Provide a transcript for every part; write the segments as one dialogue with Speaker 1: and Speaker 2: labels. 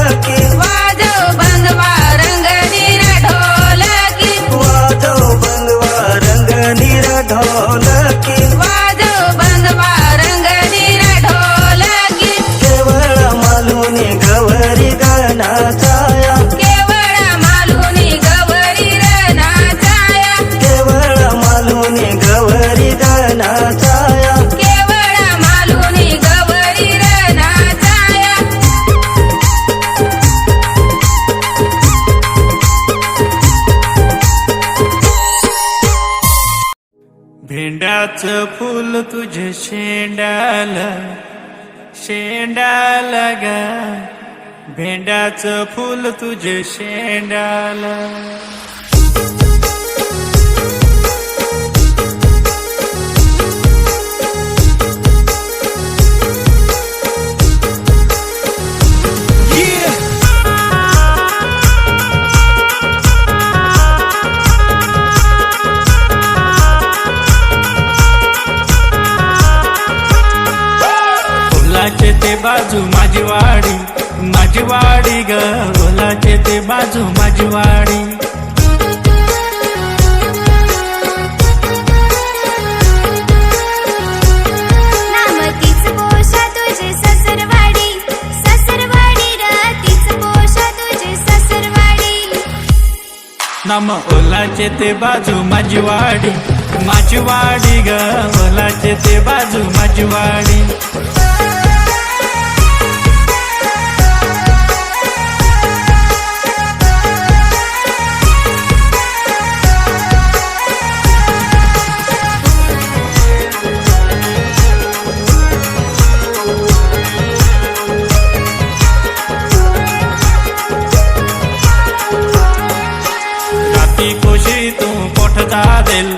Speaker 1: ढोलकी
Speaker 2: वाजव बंधवा रंगनीर ढोलकी
Speaker 1: वाजव बंधवा रंगनीर ढोलकी
Speaker 2: वाजव बंधवा रंगनीर ढोलकी
Speaker 1: केवळ मालुनी गवरी गणाचाया
Speaker 2: केवळ मालुनी गवरी नाचाया
Speaker 1: केवळ मालुनी गवरी गणाचाया
Speaker 2: केवळ मालुनी गवरी नाचाया
Speaker 3: भेंड्याचं फूल तुझे शेंड्याला शेंड्याला ग भेंड्याचं फूल तुझे शेंड्याला ओलाचे ते बाजू माझी वाडी ग ओलाचे ते बाजू माझी वाडी
Speaker 4: नाम तीच पोषा तुझे सासरवाडी र तीच पोषा तुझे सासरवाडी
Speaker 3: नाम ओलाचे ते बाजू माझी वाडी ग ओलाचे ते बाजू माझी वाडी राती पोशी तू कोठ जा देल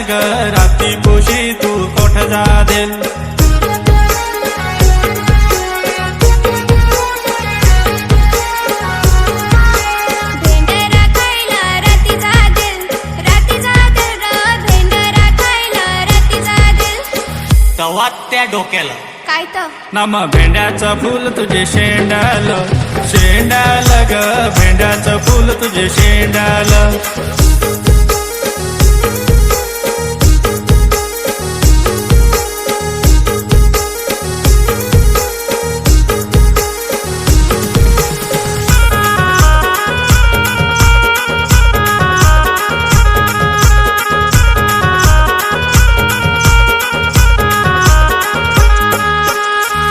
Speaker 3: ग राती पोशी तू कोठ जा देल
Speaker 4: भेंडरा खायला राती जादेल भेंडरा खायला राती जादेल
Speaker 3: तवा त्या डोक्याला
Speaker 4: काय तर
Speaker 3: नाम भेंड्याचं फूल तुझे शेंडाल ग भेंड्याचं फूल तुझे शेंडाल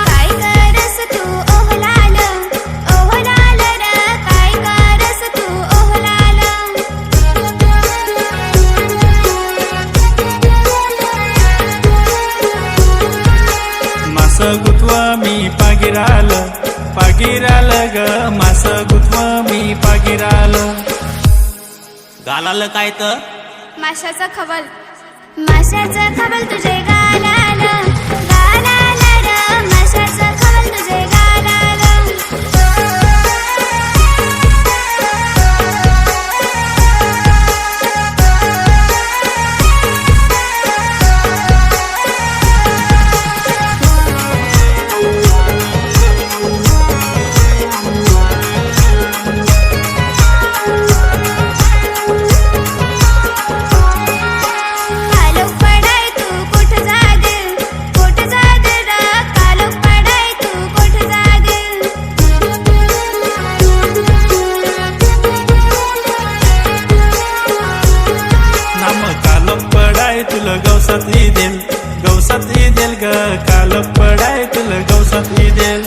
Speaker 4: काय करस तू ओहलाल र काय करस तू ओहलाल
Speaker 3: मास गुतवा मी पागिराल ग मास गुतवा मी पागिराल गालाल काय तर
Speaker 4: माशाचं खवल तुझे गालाल र माशाचं खवल तुझे गालाल कालोख पडाय तू कोठ जादेल र कालोख पडाय तू कोठ जादेल
Speaker 3: नाम कालक पडाय तुला गवसात देल ग कालक पडाय तुला गवसात देल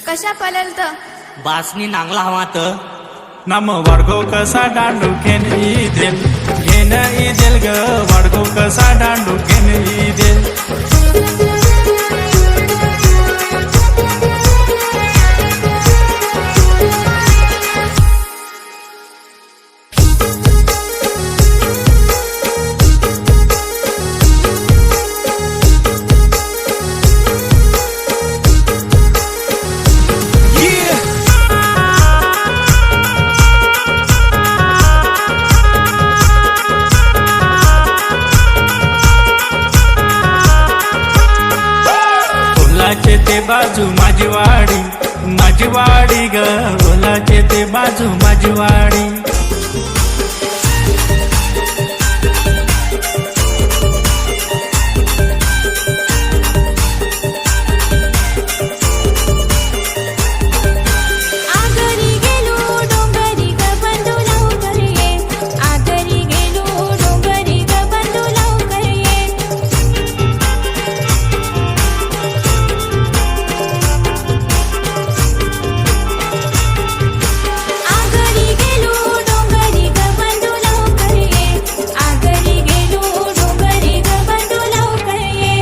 Speaker 4: कशा पलल तर
Speaker 5: बासनी नांगला हवा तर
Speaker 3: नाम वाडगो कसा दांडू घेन देल ग वाडगो कसा दांडू घेन देल वाडी ग ओलाचे ते बाजू माझी वाडी
Speaker 4: आगरी गेलो डोंगरी ग बंधू लवकर ये आगरी गेलो डोंगरी ग बंधू लवकर ये आगरी गेलो डोंगरी ग बंधू लवकर ये आगरी गेलो डोंगरी ग बंधू लवकर ये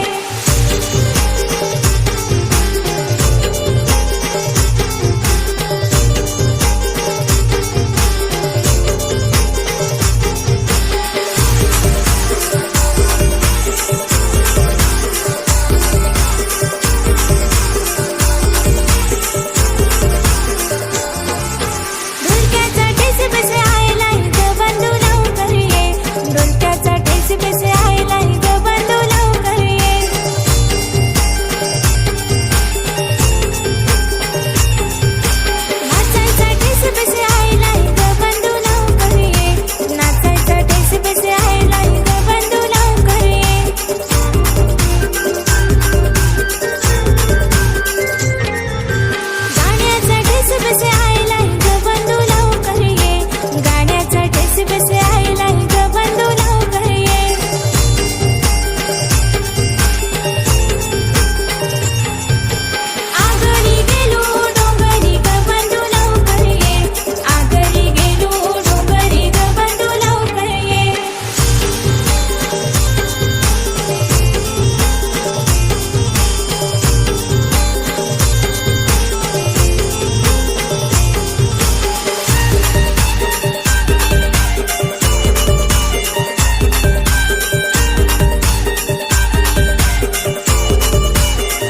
Speaker 4: ढोलक्याचा टेस बसे आयला ग बंधू लवकर ये ढोलक्याचा टेस बसे आयला ग बंधू लवकर ये नाचायचा टेस बसे आयला ग बंधू लवकर ये नाचायचा टेस बसे आयला ग बंधू लवकर ये गाण्याचा टेस बसे आयला ग बंधू लवकर ये गाण्याचा टेस बसे आयला ग बंधू लवकर ये आगरी गेलो डोंगरी ग बंधू लवकर ये आगरी गेलो डोंगरी ग बंधू लवकर ये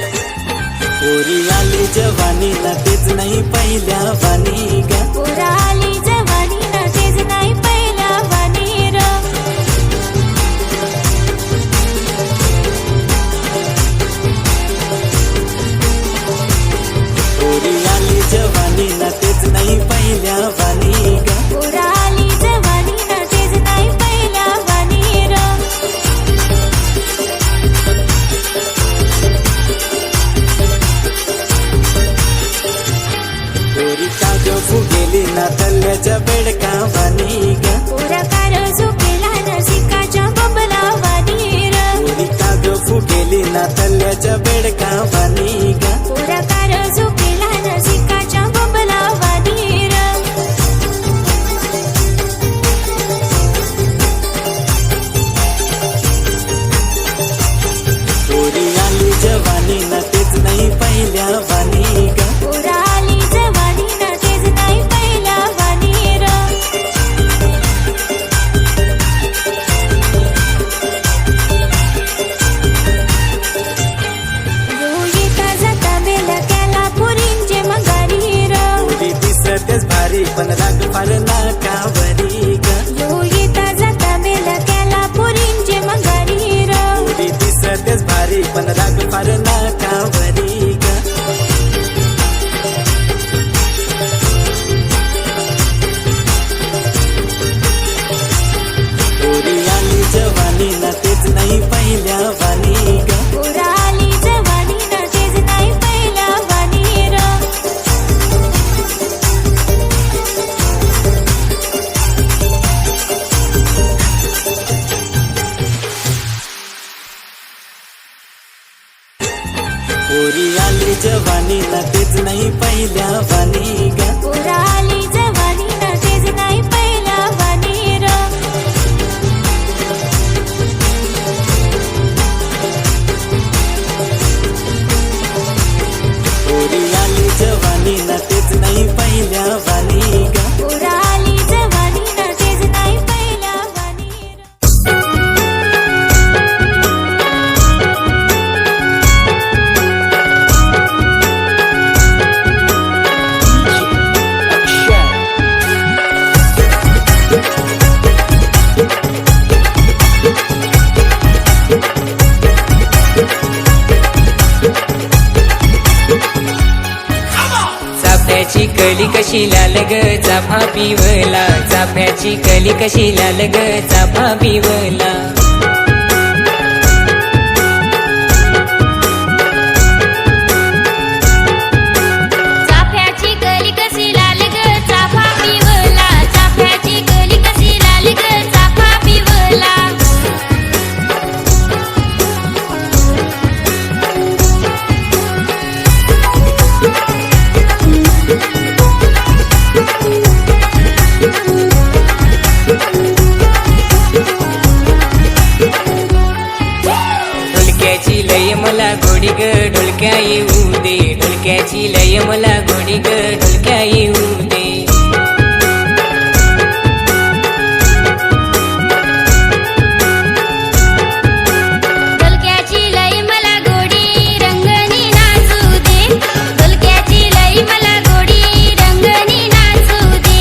Speaker 1: पोरी आली जवानीला तेच नाही पहिल्या वाणी ग
Speaker 4: पोरा आली जवानी ना तेच नाही पहिला वाणीर
Speaker 1: पोरी आली जवानीला तेच नाही पहिल्या वाणी ग
Speaker 4: पोरा आली जवानी ना तेच नाही पहिला वाणीर
Speaker 1: पोरी काग फुगेली ना तल्ल्याच्या बेडका वाणी ग
Speaker 4: पोरा कार झोपेला नसिकाच्या बबला वाणीर
Speaker 1: पोरी काग फुगेली ना तल्ल्याच्या बेडका वाणी ग
Speaker 4: पोरा कार झोपेला नसिकाच्या बबला वाणीर
Speaker 1: पोरी आली जवानीला तेच नाही पहिल्या वाणी ग
Speaker 4: पोरा आली जवानी ना तेच नाही पहिला वाणीर येता जाता बेला केला पुरींचे मगारीर
Speaker 1: पोरी दिसतेच भारी पण राग फार नाकावरी ग
Speaker 4: येता जाता बेला केला पुरींचे मगारीर
Speaker 1: पोरी दिसतेच भारी पण राग फार नाकावरी ग पोरी आली जवानीला तेच नाही पहिल्या वाणी ग
Speaker 4: पोरा आली जवानी ना तेच नाही पहिला वाणीर
Speaker 1: पोरी आली जवानीला तेच नाही पहिल्या वाणी ग
Speaker 4: पोरा आली जवानी ना तेच नाही पहिला वाणीर
Speaker 1: पोरी आली जवानीला तेच नाही पहिल्या वाणी ग
Speaker 4: पोरा आली जवानी ना तेच नाही पहिला वाणीर
Speaker 6: DJ कली कशी लाल ग चाफा पिवला चाफ्याची कली कशी लाल ग चाफा पिवला
Speaker 4: चाफ्याची कली कशी लाल ग चाफा पिवला चाफ्याची कली कशी लाल ग चाफा पिवला
Speaker 6: ढोलक्याची लय मला गोडी ग ढोलक्या येऊ दे ढोलक्याची लय मला गोडी ग ढोलक्या येऊ दे
Speaker 4: ढोलक्याची लई मला गोडी रंगनी नाचू दे ढोलक्याची लई मला गोडी रंगनी नाचू दे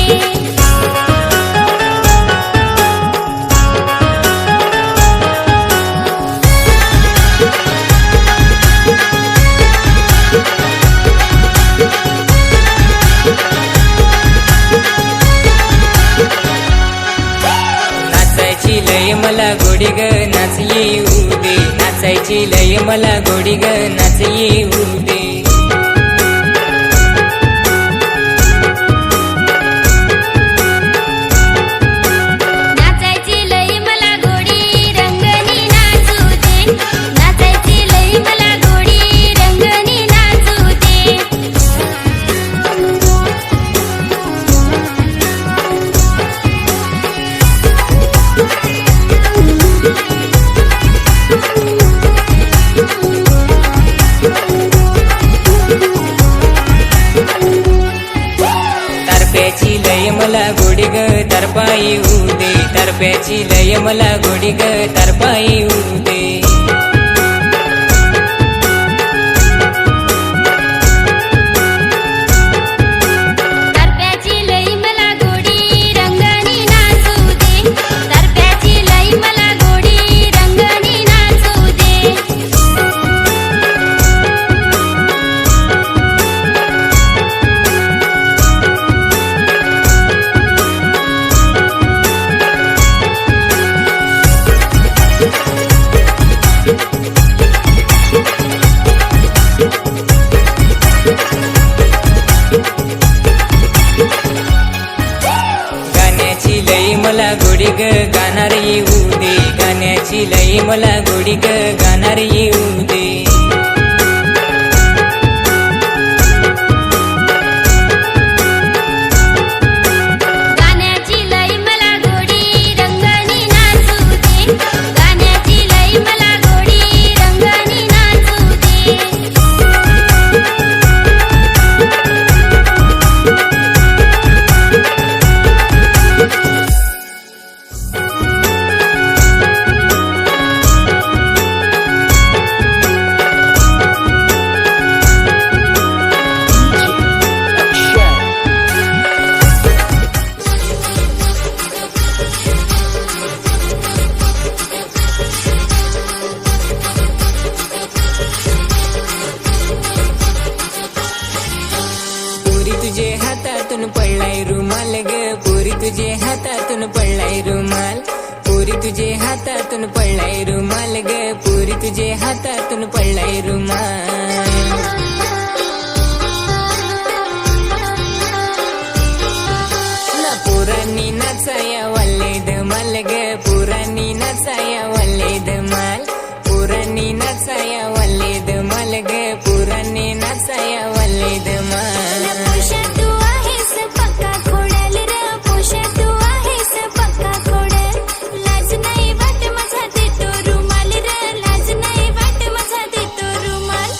Speaker 6: नाचायची लय मला गोडी ग नाच येऊ दे नाचायची लय मला गोडी ग नाच येऊ दे
Speaker 4: नाचायची लई मला गोडी रंगनी नाचू दे नाचायची लई मला गोडी रंगनी नाचू दे
Speaker 6: तारप्याची लय मला गोडी ग तारपा येऊ दे तारप्याची लय मला गोडी ग तारपा येऊ दे
Speaker 4: तारप्याची लई मला गोडी रंगनी नाचू दे तारप्याची लई मला गोडी रंगनी नाचू दे
Speaker 6: गाण्याची लई मला गोडी ग गाणार येऊ दे गाण्याची लई मला गोडी ग गाणार येऊ दे
Speaker 4: गाण्याची लई मला गोडी रंगनी नाचू दे गाण्याची लई मला गोडी रंगनी नाचू दे
Speaker 6: पुरी तुझे हातातून पडलाय रुमाल ग पुरी तुझे हातातून पडलाय रुमाल पुरी तुझे हातातून पडलाय रुमाल ग पुरी तुझे हातातून पडलाय रुमाल ना पुराणी नाचाया वाले धमाल ग पुराणी नाचाया वाले धमाल पुराणी नाचाया वाले धमाल ग पुराणी नाचाया वाले धमाल
Speaker 4: पोषा तू आहेस पक्का खोडल र पोषा तू आहेस पक्का खोडल लाज नाही वाट माझा देतो रुमाल र लाज नाही वाट माझा देतो रुमाल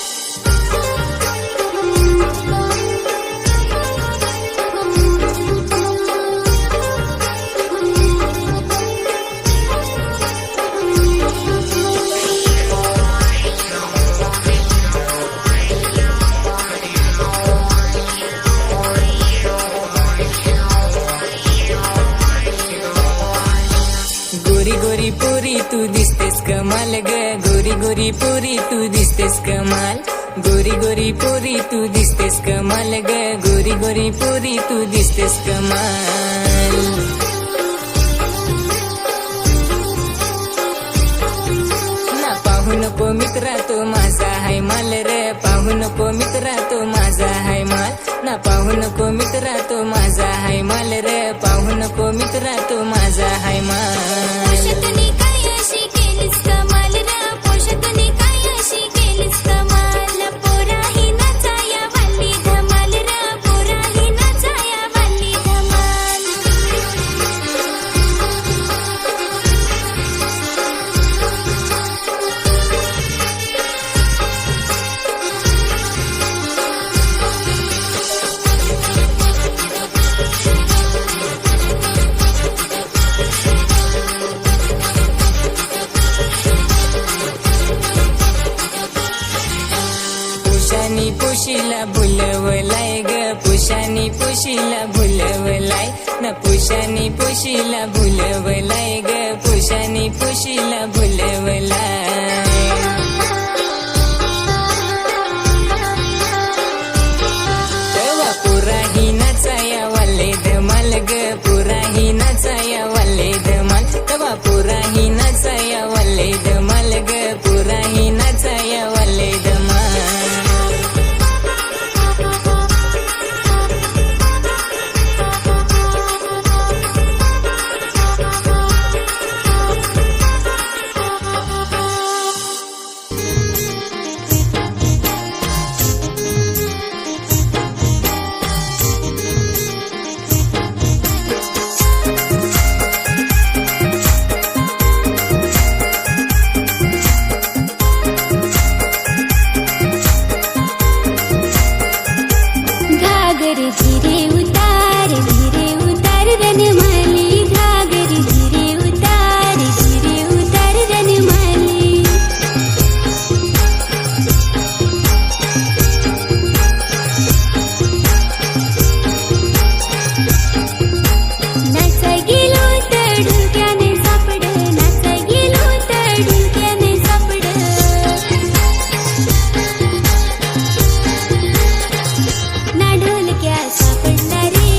Speaker 6: गोरी गोरी पोरी तू दिसतेस कमाल ग गोरी गोरी गोरी पोरी तू दिसतेस कमाल, गोरी गोरी पोरी तू दिसतेस कमाल ग, गोरी गोरी पोरी तू दिसतेस कमाल. ना पाहू नको मित्रा तो माझा हाय माल रे, पाहू नको मित्रा तो माझा हाय माल, ना पाहू नको मित्रा तो माझा हाय माल रे, पाहू नको मित्रा तो माझा हाय माल.
Speaker 4: पोषतनी काय अशी केलीस कमाल रे, पोषतनी काय अशी केलीस कमाल, पोराही नाचाया वाली धमाल रे, पोराही नाचाया वाली धमाल.
Speaker 6: पुशानी पुशीला भुलवलाय ग, पुशानी पुशीला भुलवलाय, न पुशानी पुशीला भुलवलाय ग, पुशानी पुशीला भुलवलाय. तेव्हा पुराही नाचाया वाले धमाल ग, पुराही नाचाया वाले धमाल, तेव्हा पुराही नाचाया वाले धमाल ग, पुराही नाचाया वाले धमाल.
Speaker 4: घागर धीरे उतार रनमाली, घागर धीरे उतार रनमाली. नाचा गेलो तर ढुक्याने सापड, नाचा गेलो तर ढुक्याने सापड. ना ढोलक्या सापडला रे,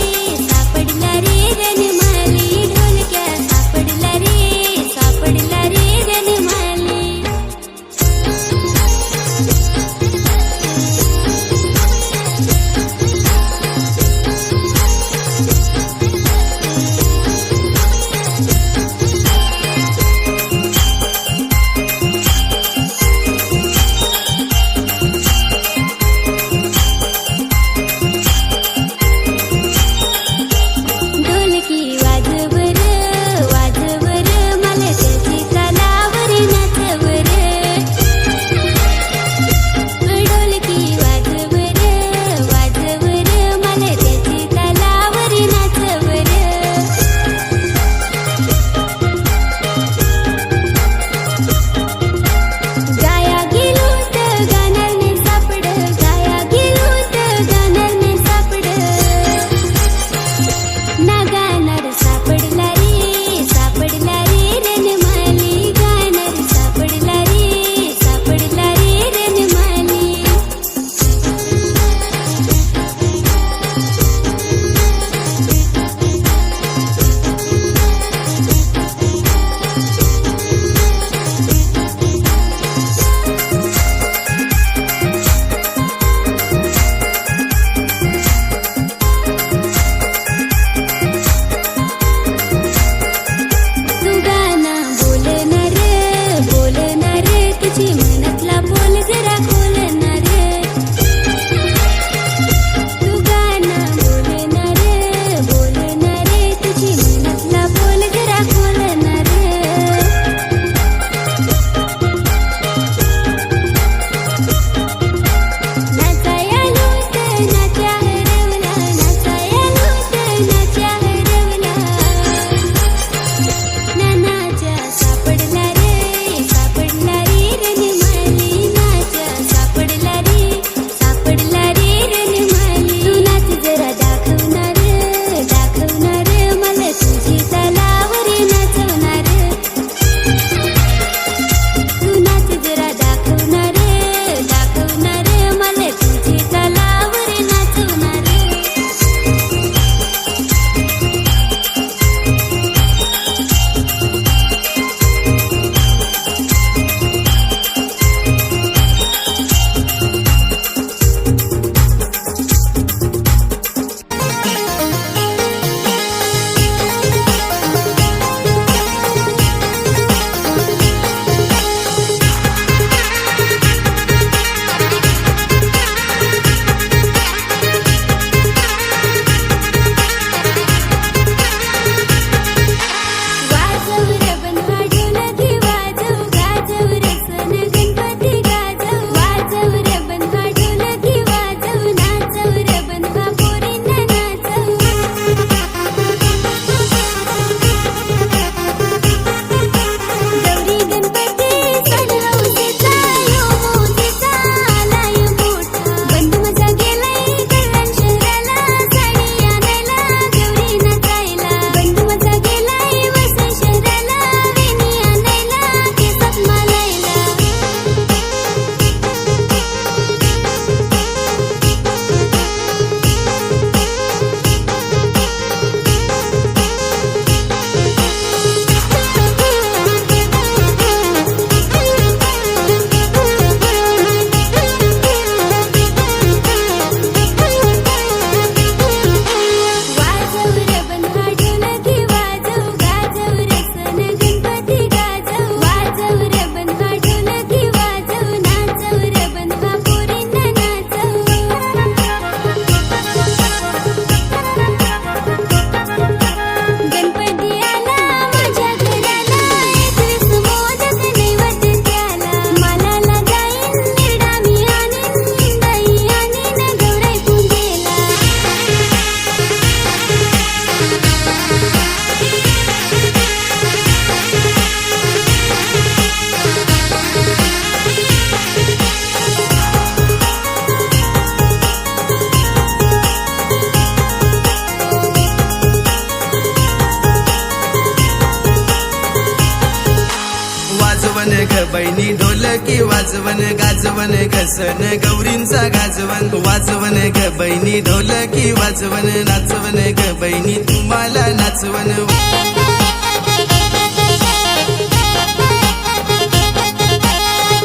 Speaker 1: ग बहिणी ढोलकी वाजवन गाजवन घसन गौरींचा गाजवन वाजवन ग बहिणी ढोलकी वाजवन नाचवन ग बहिणी तुम्हाला नाचवन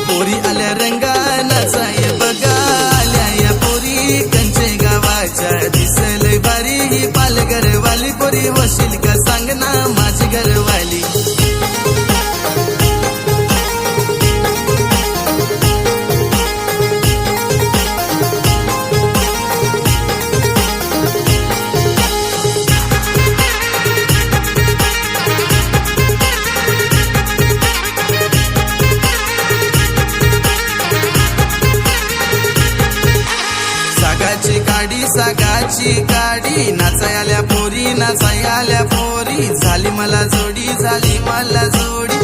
Speaker 1: पोरी आल्या रंगा नाचाय बघा आल्या या पोरी कंचे गावाच्या दिसलय भारी ही पालघरवाली पोरी होशील का सांग ना माझी घरवाली सागाची गाडी नाचायल्या पोरी झाली मला जोडी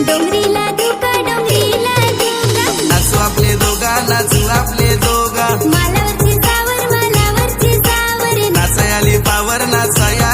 Speaker 4: डोंगरीला धोका
Speaker 1: नाचू आपले दोघा
Speaker 4: मालावरची सावर
Speaker 1: नाचायली पावर नाचाया